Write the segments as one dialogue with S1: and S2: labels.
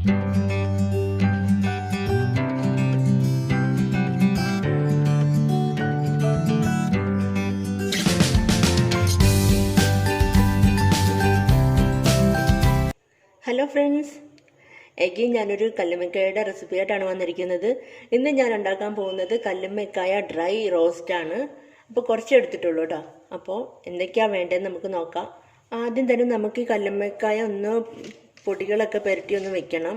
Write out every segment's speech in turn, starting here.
S1: Hello friends, again ഞാനൊരു കല്ലുമ്മക്കായയുടെ recipe ആയിട്ടാണ് വന്നിരിക്കുന്നത്. ഇന്ന് ഞാൻ ഉണ്ടാക്കാൻ പോകുന്നത് കല്ലുമ്മക്കായ ഡ്രൈ റോസ്റ്റ് ആണ്. അപ്പോൾ കുറച്ച് എടുത്തിട്ടുള്ളൂ കേട്ടോ. അപ്പോൾ എന്തൊക്കെയാണ് വേണ്ടതെന്ന് നമുക്ക് നോക്കാം. ആദ്യം തന്നെ നമുക്ക് ഈ കല്ലുമ്മക്കായ ഒന്ന് പൊടികളൊക്കെ പുരട്ടി ഒന്ന് വെക്കണം.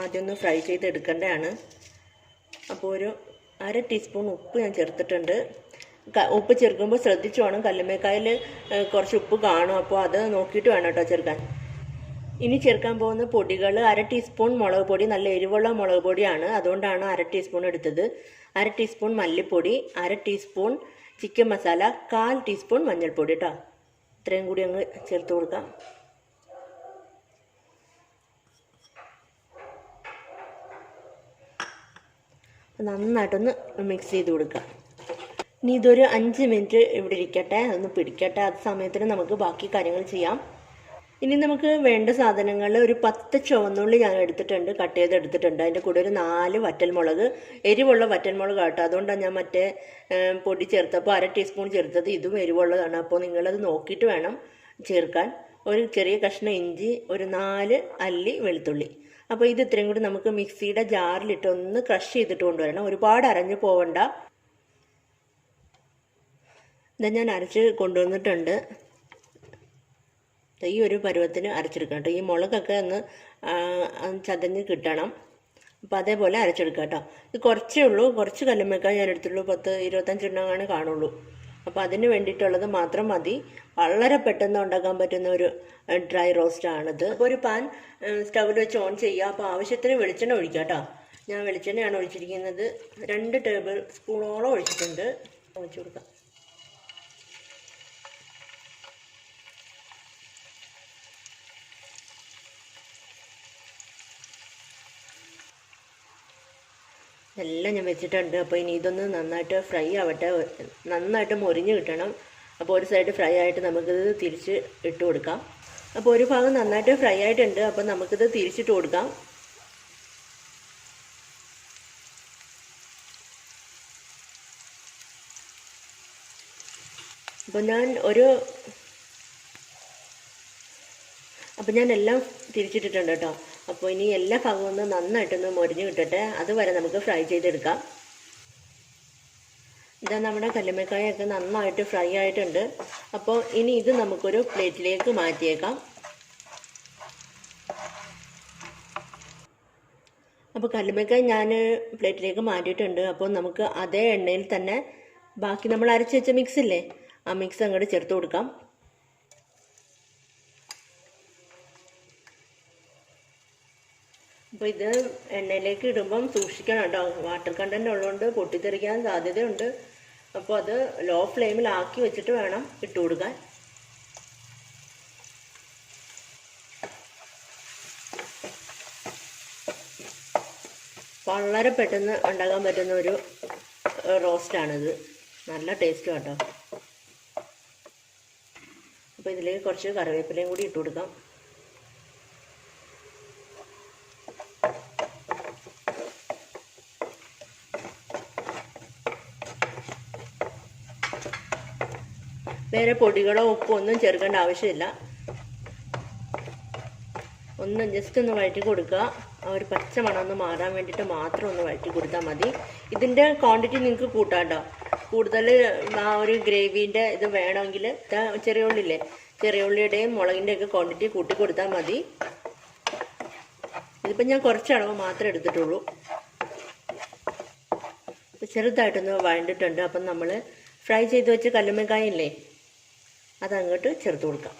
S1: ആദ്യം ഒന്ന് ഫ്രൈ ചെയ്തെടുക്കേണ്ടതാണ്. അപ്പോൾ ഒരു 1/2 ടീസ്പൂൺ ഉപ്പ് ഞാൻ ചേർത്തിട്ടുണ്ട്. ഉപ്പ് ചേർക്കുമ്പോൾ ശ്രദ്ധിച്ചു വേണം, കല്ലുമ്മക്കായയിൽ കുറച്ച് ഉപ്പ് കാണും. അപ്പോൾ അത് നോക്കിയിട്ട് വേണം കേട്ടോ ചേർക്കാൻ. ഇനി ചേർക്കാൻ പോകുന്ന പൊടികൾ 1/2 ടീസ്പൂൺ മുളക് പൊടി, നല്ല എരിവുള്ള മുളക് പൊടിയാണ്, അതുകൊണ്ടാണ് 1/2 ടീസ്പൂൺ എടുത്തത്. 1/2 ടീസ്പൂൺ മല്ലിപ്പൊടി, 1/2 ടീസ്പൂൺ ചിക്കൻ മസാല, 1/4 ടീസ്പൂൺ മഞ്ഞൾപ്പൊടി കേട്ടോ. ഇത്രയും കൂടി അങ്ങ് ചേർത്ത് കൊടുക്കാം. നന്നായിട്ടൊന്ന് മിക്സ് ചെയ്ത് കൊടുക്കാം. ഇനി ഇതൊരു 5 മിനിറ്റ് ഇവിടെ ഇരിക്കട്ടെ, അതൊന്ന് പിടിക്കട്ടെ. അത് സമയത്തിന് നമുക്ക് ബാക്കി കാര്യങ്ങൾ ചെയ്യാം. ഇനി നമുക്ക് വേണ്ട സാധനങ്ങൾ, ഒരു 10 ചുവന്നുള്ളി ഞാൻ എടുത്തിട്ടുണ്ട്, കട്ട് ചെയ്തെടുത്തിട്ടുണ്ട്. അതിൻ്റെ കൂടെ ഒരു 4 വറ്റൽമുളക്, എരിവുള്ള വറ്റൽമുളക് കേട്ടോ. അതുകൊണ്ടാണ് ഞാൻ മറ്റേ പൊടി ചേർത്തപ്പോൾ 1/2 ടീസ്പൂൺ ചേർത്തത്. ഇതും എരിവുള്ളതാണ്, അപ്പോൾ നിങ്ങളത് നോക്കിയിട്ട് വേണം ചേർക്കാൻ. ഒരു ചെറിയ കഷ്ണം ഇഞ്ചി, ഒരു 4 അല്ലി വെളുത്തുള്ളി. അപ്പോൾ ഇത് ഇത്രയും കൂടി നമുക്ക് മിക്സിയുടെ ജാറിലിട്ട് ഒന്ന് ക്രഷ് ചെയ്തിട്ട് കൊണ്ടുവരണം. ഒരുപാട് അരഞ്ഞു പോവണ്ട. ഇതാ ഞാൻ അരച്ച് കൊണ്ടുവന്നിട്ടുണ്ട്. ഈ ഒരു പരുവത്തിന് അരച്ചെടുക്കാം കേട്ടോ. ഈ മുളകൊക്കെ ഒന്ന് ചതഞ്ഞ് കിട്ടണം. അപ്പോൾ അതേപോലെ അരച്ചെടുക്കാം കേട്ടോ. ഇത് കുറച്ചേ ഉള്ളൂ, കുറച്ച് കല്ലുമ്മക്കായ ഞാൻ എടുത്തുള്ളൂ. 10-25 എണ്ണമാണ് കാണുള്ളൂ. അപ്പോൾ അതിന് വേണ്ടിയിട്ടുള്ളത് മാത്രം മതി. വളരെ പെട്ടെന്ന് ഉണ്ടാക്കാൻ പറ്റുന്ന ഒരു ഡ്രൈ റോസ്റ്റ് ആണിത്. അപ്പോൾ ഒരു പാൻ സ്റ്റൗവിൽ വെച്ച് ഓൺ ചെയ്യുക. അപ്പോൾ ആവശ്യത്തിന് വെളിച്ചെണ്ണ ഒഴിക്കുക കേട്ടോ. ഞാൻ വെളിച്ചെണ്ണയാണ് ഒഴിച്ചിരിക്കുന്നത്. 2 ടേബിൾ സ്പൂണോളം ഒഴിച്ചിട്ടുണ്ട്. ഒഴിച്ചു കൊടുക്കാം. എല്ലാം ഞാൻ വെച്ചിട്ടുണ്ട്. അപ്പോൾ ഇനി ഇതൊന്ന് നന്നായിട്ട് ഫ്രൈ ആവട്ടെ, നന്നായിട്ട് മൊരിഞ്ഞ് കിട്ടണം. അപ്പോൾ ഒരു സൈഡ് ഫ്രൈ ആയിട്ട് നമുക്കിത് തിരിച്ച് ഇട്ട് കൊടുക്കാം. അപ്പോൾ ഒരു ഭാഗം നന്നായിട്ട് ഫ്രൈ ആയിട്ടുണ്ട്. അപ്പോൾ നമുക്കിത് തിരിച്ചിട്ട് കൊടുക്കാം. അപ്പോൾ ഞാൻ എല്ലാം തിരിച്ചിട്ടിട്ടുണ്ട് കേട്ടോ. അപ്പോൾ ഇനി എല്ലാ ഭാഗവും ഒന്ന് നന്നായിട്ടൊന്ന് മൊരിഞ്ഞ് കിട്ടട്ടെ, അതുവരെ നമുക്ക് ഫ്രൈ ചെയ്തെടുക്കാം. ഇതാ നമ്മുടെ കല്ലുമ്മക്കായൊക്കെ നന്നായിട്ട് ഫ്രൈ ആയിട്ടുണ്ട്. അപ്പോൾ ഇനി ഇത് നമുക്കൊരു പ്ലേറ്റിലേക്ക് മാറ്റിയേക്കാം. അപ്പോൾ കല്ലുമ്മക്കായ ഞാൻ പ്ലേറ്റിലേക്ക് മാറ്റിയിട്ടുണ്ട്. അപ്പോൾ നമുക്ക് അതേ എണ്ണയിൽ തന്നെ ബാക്കി നമ്മൾ അരച്ച് വെച്ച മിക്സ് ഇല്ലേ, ആ മിക്സ് അങ്ങോട്ട് ചേർത്ത് കൊടുക്കാം. അപ്പോൾ ഇത് എണ്ണയിലേക്ക് ഇടുമ്പം സൂക്ഷിക്കണം കേട്ടോ. വാട്ടർ കണ്ടൻറ്റ് ഉള്ളതുകൊണ്ട് പൊട്ടിത്തെറിക്കാൻ സാധ്യതയുണ്ട്. അപ്പോൾ അത് ലോ ഫ്ലെയിമിലാക്കി വെച്ചിട്ട് വേണം ഇട്ട് കൊടുക്കാൻ. വളരെ പെട്ടെന്ന് ഉണ്ടാക്കാൻ പറ്റുന്ന ഒരു റോസ്റ്റാണിത്. നല്ല ടേസ്റ്റ് കേട്ടോ. അപ്പോൾ ഇതിലേക്ക് കുറച്ച് കറിവേപ്പിലയും കൂടി ഇട്ട് കൊടുക്കാം. വേറെ പൊടികളോ ഉപ്പോ ഒന്നും ചേർക്കേണ്ട ആവശ്യമില്ല. ഒന്ന് ജസ്റ്റ് ഒന്ന് വഴറ്റി കൊടുക്കുക. ആ ഒരു പച്ച മണം ഒന്ന് മാറാൻ വേണ്ടിയിട്ട് മാത്രം ഒന്ന് വഴറ്റി കൊടുത്താൽ മതി. ഇതിൻ്റെ ക്വാണ്ടിറ്റി നിങ്ങൾക്ക് കൂട്ടാം കേട്ടോ. കൂടുതൽ ആ ഒരു ഗ്രേവീൻ്റെ ഇത് വേണമെങ്കിൽ ചെറിയ ഉള്ളില്ലേ, ചെറിയ ഉള്ളിയുടെയും മുളകിൻ്റെയൊക്കെ ക്വാണ്ടിറ്റി കൂട്ടി കൊടുത്താൽ മതി. ഇതിപ്പോൾ ഞാൻ കുറച്ച് അളവ് മാത്രമേ എടുത്തിട്ടുള്ളൂ. ചെറുതായിട്ടൊന്ന് വഴണ്ടിട്ടുണ്ട്. അപ്പം നമ്മൾ ഫ്രൈ ചെയ്ത് വെച്ച് കല്ലുമ്മക്കായ ഇല്ലേ, അതങ്ങോട്ട് ചേർത്ത് കൊടുക്കാം.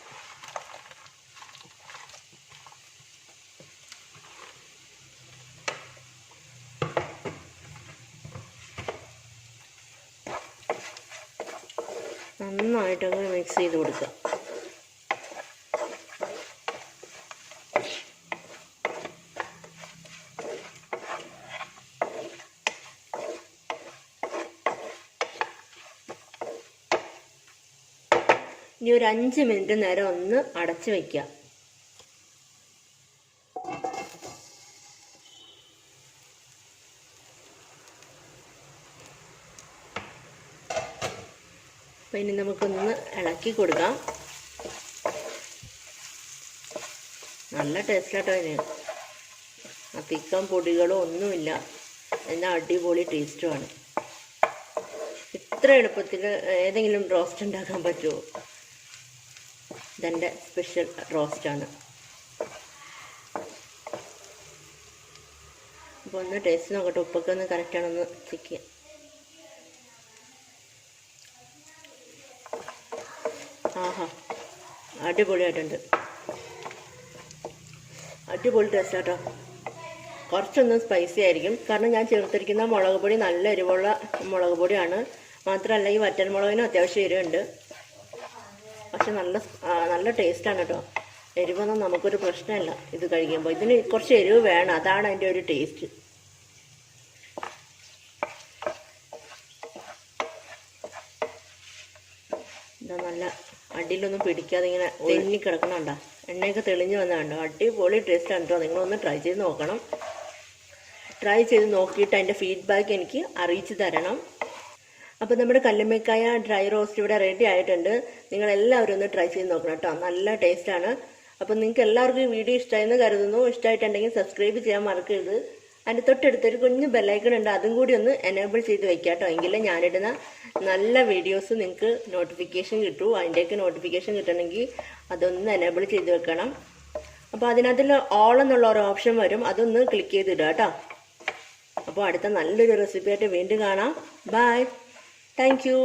S1: നന്നായിട്ടങ്ങ് മിക്സ് ചെയ്ത് കൊടുക്കുക. ഇനി ഒരു 5 മിനിറ്റ് നേരം ഒന്ന് അടച്ചു വയ്ക്കുക. അപ്പോൾ ഇനി നമുക്കൊന്ന് ഇളക്കി കൊടുക്കാം. നല്ല ടേസ്റ്റാട്ടോ അതിന്. അധികം പൊടികളോ ഒന്നുമില്ല, എന്നാൽ അടിപൊളി ടേസ്റ്റുമാണ്. ഇത്ര എളുപ്പത്തിൽ ഏതെങ്കിലും റോസ്റ്റ് ഉണ്ടാക്കാൻ പറ്റുമോ? ഇതെൻ്റെ സ്പെഷ്യൽ റോസ്റ്റാണ്. അപ്പോൾ ഒന്ന് ടേസ്റ്റ് നോക്കട്ടെ, ഉപ്പൊക്കെ ഒന്ന് കറക്റ്റാണെന്ന് ചെക്ക് ചെയ്യാം. ആഹാ, അടിപൊളിയായിട്ടുണ്ട്. അടിപൊളി ടേസ്റ്റ് കേട്ടോ. കുറച്ചൊന്നും സ്പൈസി ആയിരിക്കും, കാരണം ഞാൻ ചേർത്തിരിക്കുന്ന മുളക് പൊടി നല്ല എരിവുള്ള മുളക് പൊടിയാണ്. മാത്രമല്ല ഈ വറ്റൽമുളകിനും അത്യാവശ്യം എരിവുണ്ട്. പക്ഷെ നല്ല ടേസ്റ്റാണ് കേട്ടോ. എരിവൊന്നും നമുക്കൊരു പ്രശ്നമല്ല ഇത് കഴിക്കുമ്പോൾ. ഇതിന് കുറച്ച് എരിവ് വേണം, അതാണ് അതിൻ്റെ ഒരു ടേസ്റ്റ്. ഇതാ നല്ല അടിയിലൊന്നും പിടിക്കാതെ ഇങ്ങനെ തെന്നി കിടക്കണുണ്ടോ, എണ്ണയൊക്കെ തെളിഞ്ഞ് വന്നതുണ്ടോ. അടിപൊളി ടേസ്റ്റാണ് കേട്ടോ. നിങ്ങളൊന്ന് ട്രൈ ചെയ്ത് നോക്കണം. ട്രൈ ചെയ്ത് നോക്കിയിട്ട് അതിൻ്റെ ഫീഡ്ബാക്ക് എനിക്ക് അറിയിച്ചു തരണം. അപ്പോൾ നമ്മുടെ കല്ലുമ്മക്കായ ഡ്രൈ റോസ്റ്റ് ഇവിടെ റെഡി ആയിട്ടുണ്ട്. നിങ്ങളെല്ലാവരും ഒന്ന് ട്രൈ ചെയ്ത് നോക്കണം കേട്ടോ. നല്ല ടേസ്റ്റാണ്. അപ്പോൾ നിങ്ങൾക്ക് എല്ലാവർക്കും ഈ വീഡിയോ ഇഷ്ടമായെന്ന് കരുതുന്നു. ഇഷ്ടമായിട്ടുണ്ടെങ്കിൽ സബ്സ്ക്രൈബ് ചെയ്യാൻ മറക്കരുത്. അതിൻ്റെ തൊട്ടടുത്തൊരു കുഞ്ഞു ബെല്ലൈക്കൺ ഉണ്ട്, അതും കൂടി ഒന്ന് എനേബിൾ ചെയ്ത് വെക്കാം കേട്ടോ. എങ്കിലേ ഞാനിടുന്ന നല്ല വീഡിയോസ് നിങ്ങൾക്ക് നോട്ടിഫിക്കേഷൻ കിട്ടൂ. അതിൻ്റെയൊക്കെ നോട്ടിഫിക്കേഷൻ കിട്ടണമെങ്കിൽ അതൊന്ന് എനേബിൾ ചെയ്ത് വെക്കണം. അപ്പോൾ അതിനകത്തിൽ ഓൾ എന്നുള്ള ഒരു ഓപ്ഷൻ വരും, അതൊന്ന് ക്ലിക്ക് ചെയ്തിടുക കേട്ടോ. അപ്പോൾ അടുത്ത നല്ലൊരു റെസിപ്പി ആയിട്ട് വീണ്ടും കാണാം. ബൈ. Thank you.